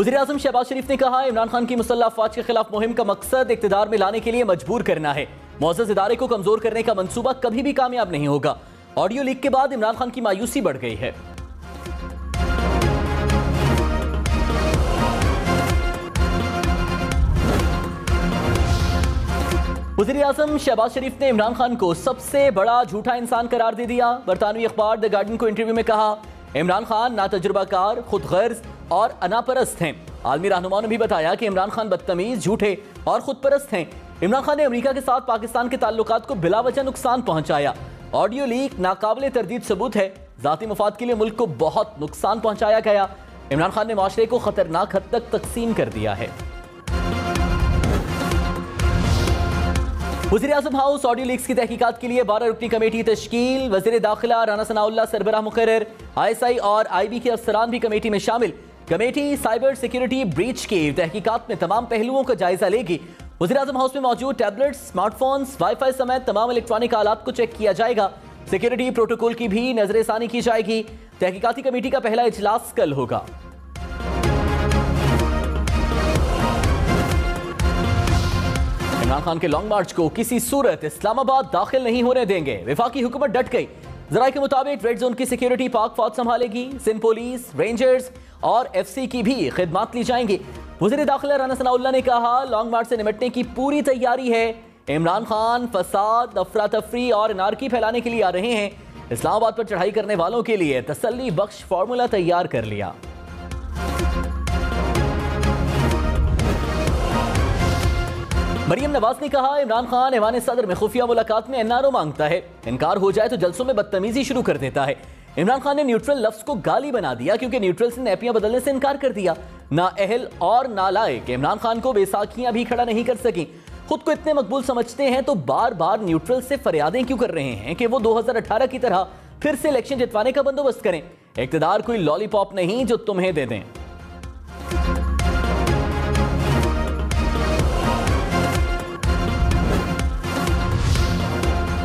वज़ीर-ए-आज़म शहबाज शरीफ ने कहा, इमरान खान की मुसल्लह अफ़वाज के खिलाफ मुहिम का मकसद इक़्तिदार में लाने के लिए मजबूर करना है। मुअज़्ज़ज़ इदारे को कमजोर करने का मंसूबा कभी भी कामयाब नहीं होगा। ऑडियो लीक के बाद इमरान खान की मायूसी बढ़ गई है। वज़ीर-ए-आज़म शहबाज शरीफ ने इमरान खान को सबसे बड़ा झूठा इंसान करार दे दिया। बरतानवी अखबार द गार्डियन को इंटरव्यू में कहा, इमरान खान नातजुर्बाकार, खुदगर्ज और अनापरस्त हैं। आलमी रहनुमाओं ने भी बताया कि इमरान खान बदतमीज, झूठे और खुदपरस्त हैं। इमरान खान ने अमेरिका के साथ पाकिस्तान के ताल्लुकात को बिलावजह नुकसान पहुंचाया। ऑडियो लीक नाकाबिले तरदीद सबूत है। जाती मुफाद के लिए मुल्क को बहुत नुकसान पहुंचाया गया। इमरान खान ने माशरे को खतरनाक हद तक तकसीम कर दिया है। वज़ीर-ए-आज़म हाउस ऑडियो लीक्स की तहकीकात के लिए 12 रुकनी कमेटी तश्कील। वज़ीर दाखिला राना सनाउल्लाह सरबराह मुकर्रर। ISI और IB के अफसरान भी कमेटी में शामिल। कमेटी साइबर सिक्योरिटी ब्रीच की तहकीकात में तमाम पहलुओं का जायजा लेगी। वज़ीर-ए-आज़म हाउस में मौजूद टैबलेट्स, स्मार्टफोन्स, वाईफाई समेत तमाम इलेक्ट्रॉनिक आलात को चेक किया जाएगा। सिक्योरिटी प्रोटोकॉल की भी नजरसानी की जाएगी। तहकीकाती कमेटी का पहला इजलास कल होगा। इमरान खान के लॉन्ग मार्च को किसी सूरत इस्लामाबाद दाखिल नहीं होने देंगे। वफाकी हुकूमत डट गई। ज़राए के मुताबिक रेड जोन की सिक्योरिटी पाक फौज संभालेगी। सिंध पुलिस, रेंजर्स और FC की भी खिदमत ली जाएंगी। वज़ीर दाखिला राना सनाउल्लाह ने कहा, लॉन्ग मार्च से निपटने की पूरी तैयारी है। इमरान खान फसाद, अफरा तफरी और नारकी फैलाने के लिए आ रहे हैं। इस्लामाबाद पर चढ़ाई करने वालों के लिए तसल्ली बख्श फार्मूला तैयार कर लिया। मरियम नवाज ने कहा, इमरान खान ऐवान सदर में खुफिया मुलाकात में NRO मांगता है। इनकार हो जाए तो जलसों में बदतमीजी शुरू कर देता है। इमरान खान ने न्यूट्रल लफ्ज को गाली बना दिया क्योंकि न्यूट्रल से नैपियां बदलने से इनकार कर दिया। नाअहल और नालायक इमरान खान को बेसाखियां भी खड़ा नहीं कर सकी। खुद को इतने मकबूल समझते हैं तो बार बार न्यूट्रल से फरियादें क्यों कर रहे हैं कि वो 2018 की तरह फिर से इलेक्शन जितवाने का बंदोबस्त करें। इक़्तिदार कोई लॉलीपॉप नहीं जो तुम्हें दे दें।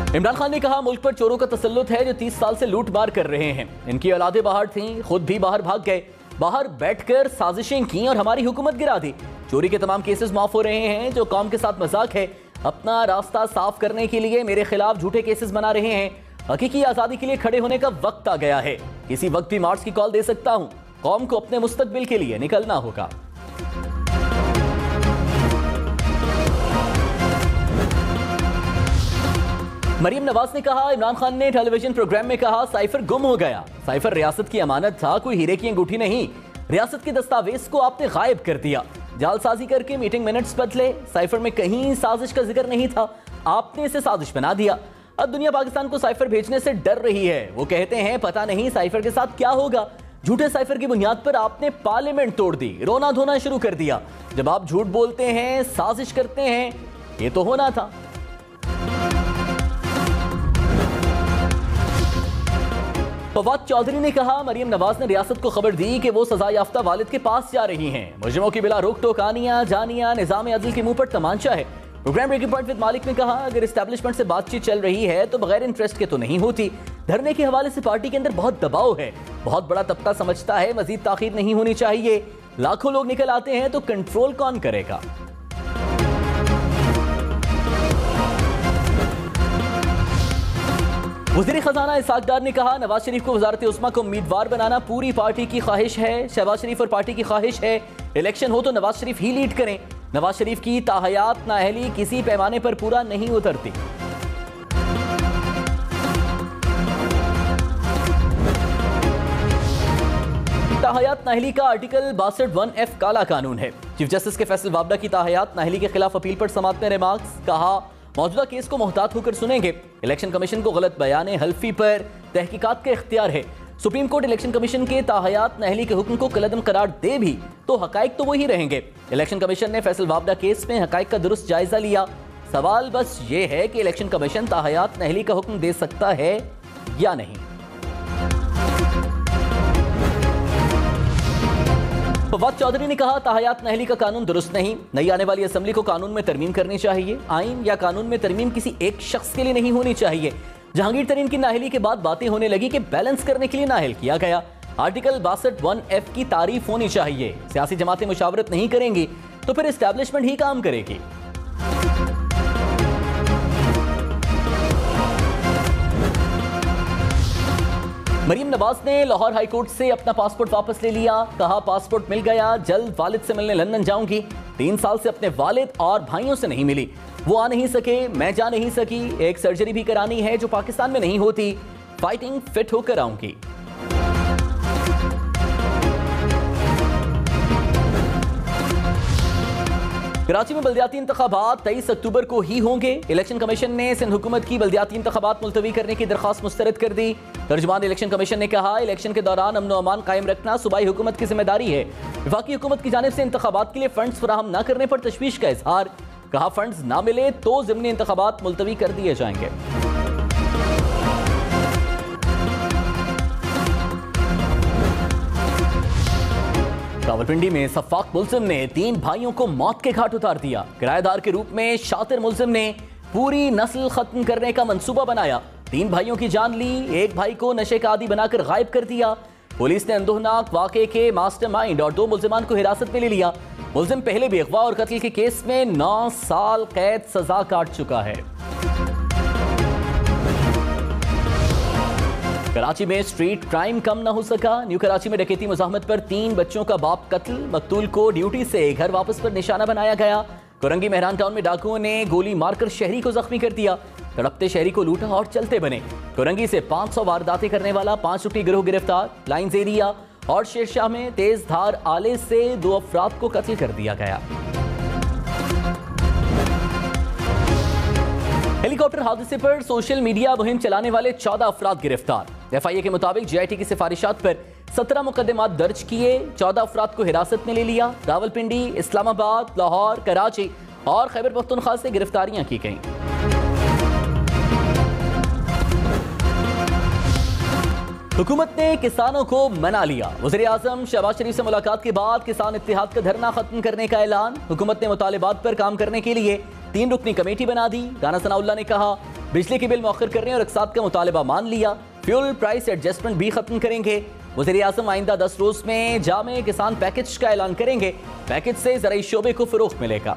इमरान खान ने कहा, मुल्क पर चोरों का तसल्लुत है जो 30 साल से लूट मार कर रहे हैं। इनकी औलादें बाहर थीं, खुद भी बाहर भाग गए, बाहर बैठकर साजिशें की और हमारी हुकूमत गिरा दी। चोरी के तमाम केसेस माफ हो रहे हैं जो कौम के साथ मजाक है। अपना रास्ता साफ करने के लिए मेरे खिलाफ झूठे केसेस बना रहे हैं। हकीकी आजादी के लिए खड़े होने का वक्त आ गया है। किसी वक्त भी मार्च की कॉल दे सकता हूं। कौम को अपने मुस्तकबिल के लिए निकलना होगा। मरियम नवाज ने कहा, इमरान खान ने टेलीविजन प्रोग्राम में कहा, साइफर गुम हो गया। साइफर रियासत की अमानत था, कोई हीरे की अंगूठी नहीं। रियासत के दस्तावेज को आपने गायब कर दिया। जालसाजी करके मीटिंग मिनट्स बदले। साइफर में कहीं साजिश का जिक्र नहीं था, आपने इसे साजिश बना दिया। अब दुनिया पाकिस्तान को साइफर भेजने से डर रही है। वो कहते हैं पता नहीं साइफर के साथ क्या होगा। झूठे साइफर की बुनियाद पर आपने पार्लियामेंट तोड़ दी, रोना धोना शुरू कर दिया। जब आप झूठ बोलते हैं, साजिश करते हैं, ये तो होना था। फवाद चौधरी ने कहा, मरियम नवाज ने रियासत को खबर दी कि वो सजा याफ्ता वालिद के पास जा रही हैं। मुजरिमों की बिला रोक टोक आनिया जानिया निजाम अदल के मुंह पर तमांचा है। प्रोग्राम ब्रेकिंग पॉइंट विद मालिक ने कहा, अगर एस्टैब्लिशमेंट से बातचीत चल रही है तो बगैर इंटरेस्ट के तो नहीं होती। धरने के हवाले से पार्टी के अंदर बहुत दबाव है। बहुत बड़ा तबका समझता है मजीद ताखीर नहीं होनी चाहिए। लाखों लोग निकल आते हैं तो कंट्रोल कौन करेगा। वज़ीर खजाना इसहाक डार ने कहा, नवाज शरीफ को वज़ारत उस्मा को उम्मीदवार बनाना पूरी पार्टी की ख्वाहिश है। शहबाज शरीफ और पार्टी की ख्वाहिश है इलेक्शन हो तो नवाज शरीफ ही लीड करें। नवाज शरीफ की ताहयात नाअहली किसी पैमाने पर पूरा नहीं उतरती। ताहयात नाअहली का आर्टिकल 62(1)(f) काला कानून है। चीफ जस्टिस के फैसल वाबडा की ताहयात नाअहली के खिलाफ अपील पर समाअत ने रिमार्क्स कहा, मौजूदा केस को मोहतात होकर सुनेंगे। इलेक्शन कमीशन को गलत बयान हल्फी पर तहकीकात का इख्तियार है। सुप्रीम कोर्ट इलेक्शन कमीशन के ताहयात नाअहली के हुक्म को कलअदम करार दे भी तो हकाइक तो वही रहेंगे। इलेक्शन कमीशन ने फैसल वाबडा केस में हकाइक का दुरुस्त जायजा लिया। सवाल बस ये है कि इलेक्शन कमीशन ताहयात नाअहली का हुक्म दे सकता है या नहीं। फवाद चौधरी ने कहा, ताहयात नाअहली का कानून दुरुस्त नहीं। नई आने वाली असेंबली को कानून में तरमीम करनी चाहिए। आइन या कानून में तरमीम किसी एक शख्स के लिए नहीं होनी चाहिए। जहांगीर तरीन की नाअहली के बाद बातें होने लगी कि बैलेंस करने के लिए नाअहल किया गया। आर्टिकल 62(1)(f) की तारीफ होनी चाहिए। सियासी जमातें मुशावरत नहीं करेंगी तो फिर एस्टैब्लिशमेंट ही काम करेगी। मरीम नवाज ने लाहौर हाईकोर्ट से अपना पासपोर्ट वापस ले लिया। कहा पासपोर्ट मिल गया, जल्द वालिद से मिलने लंदन जाऊंगी। 3 साल से अपने वालिद और भाइयों से नहीं मिली, वो आ नहीं सके, मैं जा नहीं सकी। एक सर्जरी भी करानी है जो पाकिस्तान में नहीं होती, फाइटिंग फिट होकर आऊंगी। कराची में बल्दियाती इंतखाबात 23 अक्टूबर को ही होंगे। इलेक्शन कमीशन ने सिंध हुकूमत की बल्दियाती इंतखाबात मुलतवी करने की दरख्वास्त मुस्तरद कर दी। तर्जुमान इलेक्शन कमीशन ने कहा, इलेक्शन के दौरान अमन व अमान कायम रखना सूबाई हुकूमत की जिम्मेदारी है। वफाकी हुकूमत की जानिब से इंतखाबात के लिए फंड्स फराहम न करने पर तशवीश का इजहार। कहा, फंड्स ना मिले तो ज़िमनी इंतखाबात मुलतवी कर दिए जाएंगे। रावलपिंडी में सफाक मुल्जिम ने 3 भाइयों को मौत के घाट उतार दिया। किराएदार के रूप में शातिर मुल्जिम ने पूरी नस्ल खत्म करने का मंसूबा बनाया। 3 भाइयों की जान ली, एक भाई को नशे का आदी बनाकर गायब कर दिया। पुलिस ने अंदोहनाक वाक़े के मास्टरमाइंड और 2 मुल्जिमान को हिरासत में ले लिया। मुल्जिम पहले भी अगवा और कत्ल के केस में 9 साल कैद सजा काट चुका है। कराची में स्ट्रीट क्राइम कम न हो सका। न्यू कराची में डकैती मुज़ाहमत पर 3 बच्चों का बाप कत्ल। मकतूल को ड्यूटी से घर वापस पर निशाना बनाया गया। कोरंगी मेहरान टाउन में डाकुओं ने गोली मारकर शहरी को जख्मी कर दिया। तड़पते शहरी को लूटा और चलते बने। कोरंगी से 500 वारदातें करने वाला 5 रुपये गिरोह गिरफ्तार। लाइन्स एरिया और शेरशाह में तेज धार आले से 2 अफराद को कत्ल कर दिया गया। हेलीकॉप्टर हादसे पर सोशल मीडिया मुहिम चलाने वाले 14 अफराद गिरफ्तार। एफआईए के मुताबिक जीआईटी की सिफारिशात पर 17 मुकदमात दर्ज किए, 14 अफराद को हिरासत में ले लिया। रावलपिंडी, इस्लामाबाद, लाहौर, कराची और खैबर पख्तूनख्वा से गिरफ्तारियां की गईं। हुकूमत ने किसानों को मना लिया। वज़ीर आज़म शहबाज शरीफ से मुलाकात के बाद किसान इत्तेहाद का धरना खत्म करने का ऐलान। हुकूमत ने मुतालिबात पर काम करने के लिए 3 रुकनी कमेटी बना दी। राना सनाउल्लाह ने कहा, बिजली के बिल मौखर करने और अक़सात का मुतालबा मान लिया। फ्यूल प्राइस एडजस्टमेंट भी खत्म करेंगे। वज़ीर आज़म आइंदा 10 रोज में जामे किसान पैकेज का ऐलान करेंगे। पैकेज से ज़राई शोबे को फ़रोग़ मिलेगा।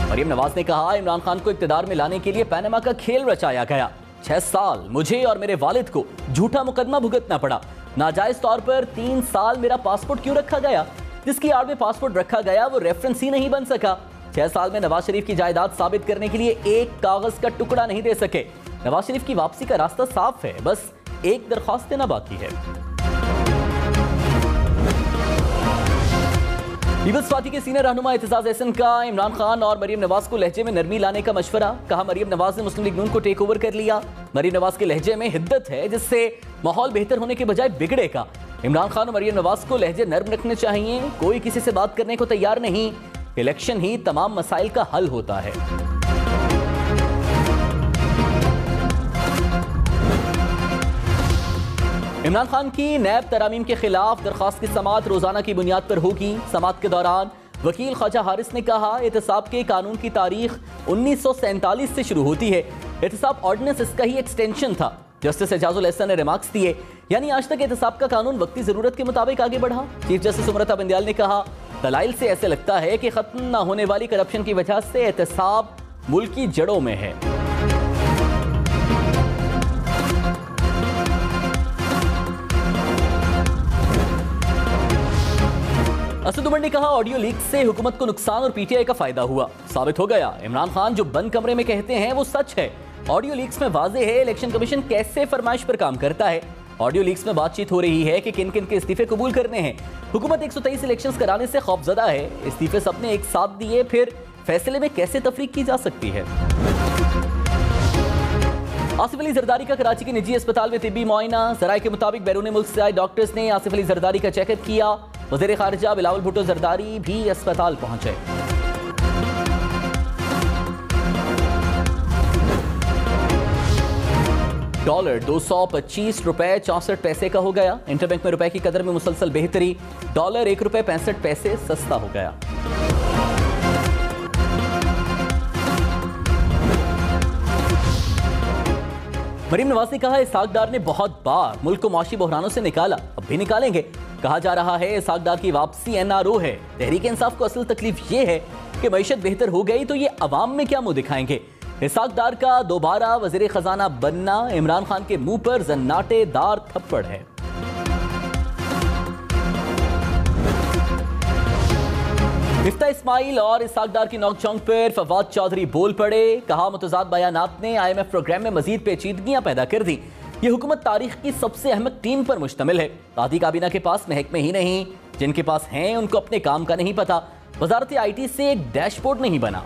मरीम नवाज ने कहा, इमरान खान को इक़्तिदार में लाने के लिए पैनामा का खेल रचाया गया। 6 साल मुझे और मेरे वालिद को झूठा मुकदमा भुगतना पड़ा। नाजायज तौर पर 3 साल मेरा पासपोर्ट क्यों रखा गया? जिसकी आड़ में पासपोर्ट रखा गया वो रेफरेंस ही नहीं बन सका। 6 साल में नवाज शरीफ की जायदाद साबित करने के लिए एक कागज का टुकड़ा नहीं दे सके। नवाज शरीफ की वापसी का रास्ता साफ है, बस एक दरख्वास्त देना बाकी है। पीपल्स पार्टी के सीनियर रहनुमा एतजाज एहसन का इमरान खान और मरीम नवाज को लहजे में नरमी लाने का मशवरा। कहा, मरीम नवाज ने मुस्लिम लीग नून को टेक ओवर कर लिया। मरीम नवाज के लहजे में हिद्दत है जिससे माहौल बेहतर होने के बजाय बिगड़ेगा। इमरान खान और मरीम नवाज को लहजे नर्म रखने चाहिए। कोई किसी से बात करने को तैयार नहीं। इलेक्शन ही तमाम मसाइल का हल होता है। इमरान खान की नैब तरामीम के खिलाफ दरख्वास्त की समाअत रोजाना की बुनियाद पर होगी। समाअत के दौरान वकील ख्वाजा हारिस ने कहा, एहतसाब के कानून की तारीख 1947 से शुरू होती है। एहतसाब ऑर्डिनेंस इसका ही एक्सटेंशन था। जस्टिस एजाजुल एहसन ने रिमार्क्स दिए, यानी आज तक एहतसाब का कानून वक्ती जरूरत के मुताबिक आगे बढ़ा। चीफ जस्टिस उमरता बंदियाल ने कहा, दलाइल से ऐसे लगता है कि खत्म न होने वाली करप्शन की वजह से एहतसाब मुल्क की जड़ों में है। असद उमर ने कहा, ऑडियो लीक से हुकूमत को नुकसान और पीटीआई का फायदा हुआ। साबित हो गया इमरान खान जो बंद कमरे में कहते हैं वो सच है। ऑडियो लीक्स में वाज़ेह है इलेक्शन कमीशन कैसे फरमाइश पर काम करता है। ऑडियो लीक्स में बातचीत हो रही है कि किन किन के इस्तीफे कबूल करने हैं। हुकूमत 123 इलेक्शंस कराने से खौफजदा है। इस्तीफे सबने एक साथ दिए, फिर फैसले में कैसे तफरीक की जा सकती है। आसिफ अली जरदारी का कराची के निजी अस्पताल में तिब्बी मुआयना। जराये के मुताबिक बैरून मुल्क से आए डॉक्टर्स ने आसिफ अली जरदारी का चेकअप किया। वज़ीर खारिजा बिलावल भुट्टो जरदारी भी अस्पताल पहुंचे। डॉलर 225 रुपए 64 पैसे का हो गया। इंटरबैंक में रुपए की कदर में मुसलसल बेहतरी। डॉलर 1 रुपए 65 पैसे सस्ता हो गया। मरीम नवाज ने कहा, इसहाक डार ने बहुत बार मुल्क को माशी बहरानों से निकाला, अब भी निकालेंगे। कहा जा रहा है इसहाक डार की वापसी एनआरओ है। तहरीक इंसाफ को असल तकलीफ ये है कि मईशत बेहतर हो गई तो ये अवाम में क्या मुंह दिखाएंगे। इसहाक डार का दोबारा वजीर खजाना बनना इमरान खान के मुंह पर जन्नाटेदार थप्पड़ है। मिफ्ता इस्माइल और इसहाक डार की नोकझोंक पर फवाद चौधरी बोल पड़े। कहा, मुतजाद बयानात ने IMF प्रोग्राम में मजीद पेचीदगियां पैदा कर दी। ये हुकूमत तारीख की सबसे अहम टीम पर मुश्तमिल है। आधी काबीना के पास महकमे ही नहीं, जिनके पास हैं उनको अपने काम का नहीं पता। वजारत IT से एक डैशबोर्ड नहीं बना।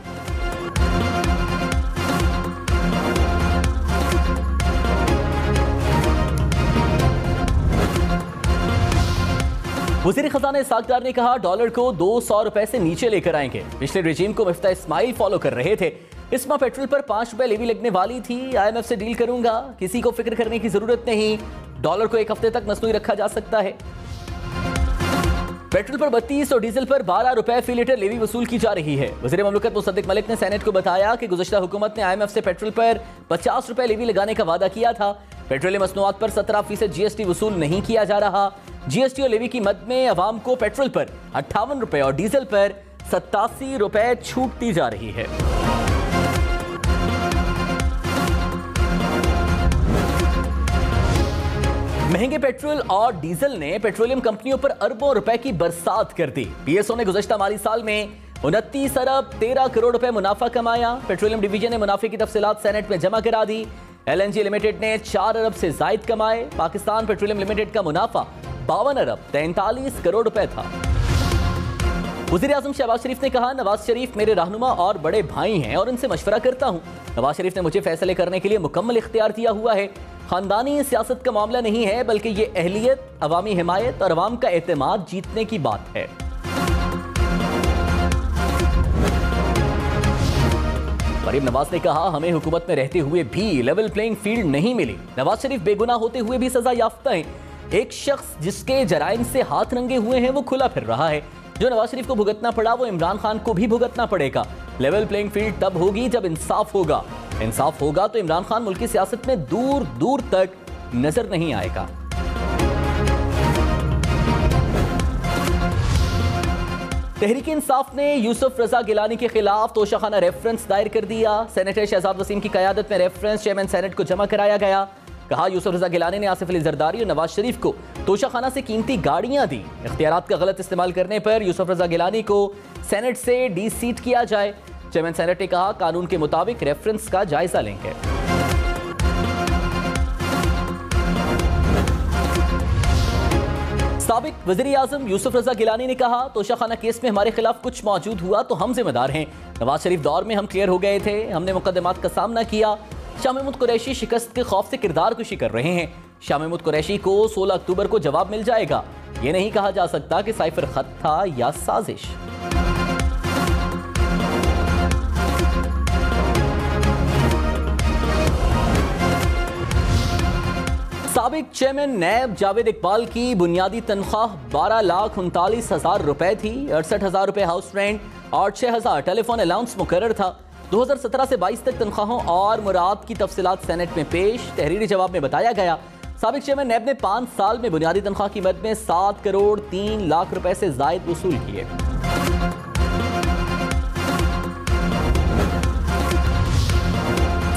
वज़ीर खजाना इसहाक डार ने कहा, डॉलर को 200 रुपए से नीचे लेकर आएंगे। पिछले रिजीम को मिफ्ता इस्माइल फॉलो कर रहे थे। इस माह पेट्रोल पर 5 रुपए लेवी लगने वाली थी। IMF से डील करूंगा, किसी को फिक्र करने की जरूरत नहीं। डॉलर को 1 हफ्ते तक मसनूई रखा जा सकता है। पेट्रोल पर 32 और डीजल पर 12 रुपए फी लीटर लेवी वसूल की जा रही है। वज़ीर ममलकत मुसद्दिक मलिक ने सेनेट को बताया कि गुज़श्ता हुकूमत ने IMF से पेट्रोल पर 50 रुपए लेवी लगाने का वादा किया था। पेट्रोलियम मसनूआत पर 17% GST वसूल नहीं किया जा रहा। GST और लेवी की मद में अवाम को पेट्रोल पर 58 रुपए और डीजल पर 87 रुपए छूट दी जा रही है। महंगे पेट्रोल और डीजल ने पेट्रोलियम कंपनियों पर अरबों रुपए की बरसात कर दी। PSO ने गुज़श्ता माली साल में 29 अरब 13 करोड़ रुपए मुनाफा कमाया। पेट्रोलियम डिवीजन ने मुनाफे की तफसीलात सेनेट में जमा करा दी। LNG लिमिटेड ने 4 अरब से जायद कमाए। पाकिस्तान पेट्रोलियम लिमिटेड का मुनाफा 52 अरब 43 करोड़ रुपए था। वज़ीर आज़म शहबाज शरीफ ने कहा, नवाज शरीफ मेरे रहनुमा और बड़े भाई हैं और उनसे मशवरा करता हूं। नवाज शरीफ ने मुझे फैसले करने के लिए मुकम्मल इख्तियार दिया हुआ है। खानदानी सियासत का मामला नहीं है, बल्कि ये अहलियत, अवामी हिमायत और अवाम का एतमाद जीतने की बात है। मरीम नवाज ने कहा, हमें हुकूमत में रहते हुए भी लेवल प्लेइंग फील्ड नहीं मिली। नवाज शरीफ बेगुनाह होते हुए भी सजा याफ्ता हैं। एक शख्स जिसके जराइम से हाथ रंगे हुए हैं वो खुला फिर रहा है। जो नवाज शरीफ को भुगतना पड़ा वो इमरान खान को भी भुगतना पड़ेगा। लेवल प्लेइंग फील्ड तब होगी जब इंसाफ होगा। इंसाफ होगा तो इमरान खान मुल्क की सियासत में दूर दूर तक नजर नहीं आएगा। तहरीक इंसाफ ने यूसुफ रजा गिलानी के खिलाफ तोशाखाना रेफरेंस दायर कर दिया। सेनेटर शहजाद वसीम की क़यादत में रेफरेंस चेयरमैन सेनेट को जमा कराया गया। कहा, यूसुफ रजा गिलानी ने आसिफ अली जरदारी और नवाज शरीफ को तोशाखाना से कीमती गाड़ियां दी। इख्तियारात का गलत इस्तेमाल करने पर यूसुफ रजा गिलानी को सेनेट से डी-सीट किया जाए। चेयरमैन सेनेट ने कहा, कानून के मुताबिक रेफरेंस का जायजा लेंगे। साबिक वज़ीर आज़म यूसुफ रजा गिलानी ने कहा, तोशाखाना केस में हमारे खिलाफ कुछ मौजूद हुआ तो हम जिम्मेदार हैं। नवाज शरीफ दौर में हम क्लियर हो गए थे, हमने मुकदमात का सामना किया। शाह महमूद कुरैशी शिकस्त के खौफ से किरदार कुशी कर रहे हैं। शाह महमूद कुरैशी को 16 अक्टूबर को जवाब मिल जाएगा। ये नहीं कहा जा सकता कि साइफर खत था या साजिश। साबिक चेयरमैन नैब जावेद इकबाल की बुनियादी तनख्वाह 12,39,000 रुपए थी। 68,000 रुपए हाउस रेंट और 6,000 टेलीफोन अलाउंस मुकर्रर था। 2017 से 22 तक तनख्वाहों और मुराद की तफसीलात सेनेट में पेश। तहरीरी जवाब में बताया गया, साबिक चेयरमैन नैब ने 5 साल में बुनियादी तनख्वाह की मद में 7 करोड़ 3 लाख रुपए से जायद वसूल किए।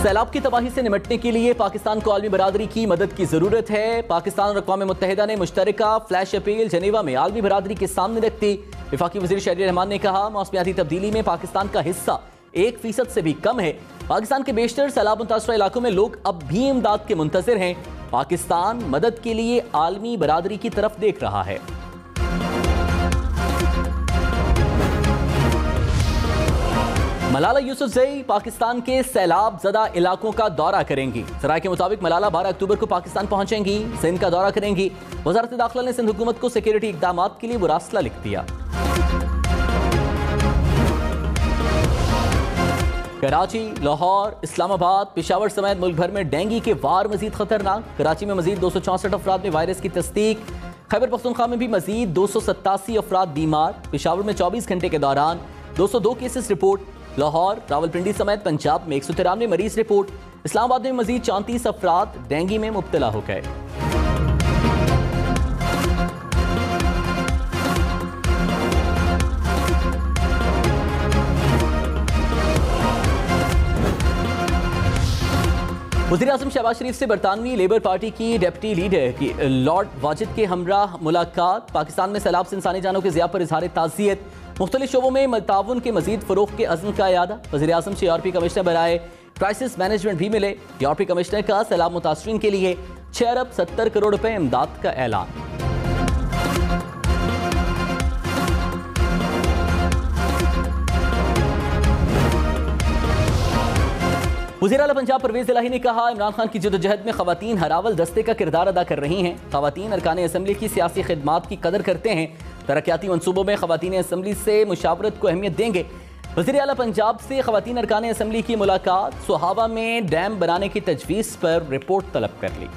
सैलाब की तबाही से निपटने के लिए पाकिस्तान को आलमी बरादरी की मदद की जरूरत है। पाकिस्तान और अक़वाम मुत्तहिदा ने मुश्तरका फ्लैश अपील जनेवा में आलमी बरादरी के सामने रख दी। वफाकी वज़ीर शहरी रहमान ने कहा, मौसमियाती तब्दीली में पाकिस्तान का हिस्सा 1% से भी कम है। पाकिस्तान के बेशतर सैलाब मुतासरा इलाकों में लोग अब भी इमदाद के मुंतज़िर हैं। पाकिस्तान मदद के लिए आलमी बरादरी की तरफ देख रहा है। मलाला यूसुफजई पाकिस्तान के सैलाब ज़दा इलाकों का दौरा करेंगी। ज़राए के मुताबिक मलाला 12 अक्टूबर को पाकिस्तान पहुंचेंगी, सिंध का दौरा करेंगी। वज़ारत दाखिला ने सिंध हुकूमत को सिक्योरिटी इक़दामात के लिए मुरासला लिख दिया। कराची, लाहौर, इस्लामाबाद, पेशावर समेत मुल्क भर में डेंगू के वार मजीद खतरनाक। कराची में मजीद 264 अफराद में वायरस की तस्दीक। खैबर पख्तूनख्वा में भी मजीद 287 अफराद बीमार। पेशावर में 24 घंटे के दौरान 202 केसेस रिपोर्ट। लाहौर, रावलपिंडी समेत पंजाब में 193 मरीज रिपोर्ट। इस्लामाबाद में मजीद 34 अफराद डेंगू में मुब्तला हो गए। वज़ीर-ए-आज़म शहबाज शरीफ से बरतानवी लेबर पार्टी की डिप्टी लीडर की लॉर्ड वाजिद के हमराह मुलाकात। पाकिस्तान में सैलाब से इंसानी जानों के ज़िया पर इजहार ताज़ियत। मुख्तलिफ शोबों में ताउन के मजीद फ़रोग़ के अज़्म का यादा। वज़ीर-ए-आज़म से यूरोपीय कमिश्नर बराए क्राइसिस मैनेजमेंट भी मिले। यूरोपीय कमिश्नर का सैलाब मुतासरीन के लिए 6 अरब 70 करोड़ रुपए इमदाद का ऐलान। वज़ीर आला पंजाब परवेज़ इलाही ने कहा, इमरान खान की जदोजहद में ख़वातीन हरावल दस्ते का किरदार अदा कर रही हैं। ख़वातीन अरकान असम्बली की सियासी खिदमात की कदर करते हैं। तरक्याती मनसूबों में ख़वातीन असम्बली से मुशावरत को अहमियत देंगे। वज़ीर आला पंजाब से ख़वातीन अरकान असम्बली की मुलाकात। सोहाबा में डैम बनाने की तजवीज़ पर रिपोर्ट तलब कर ली।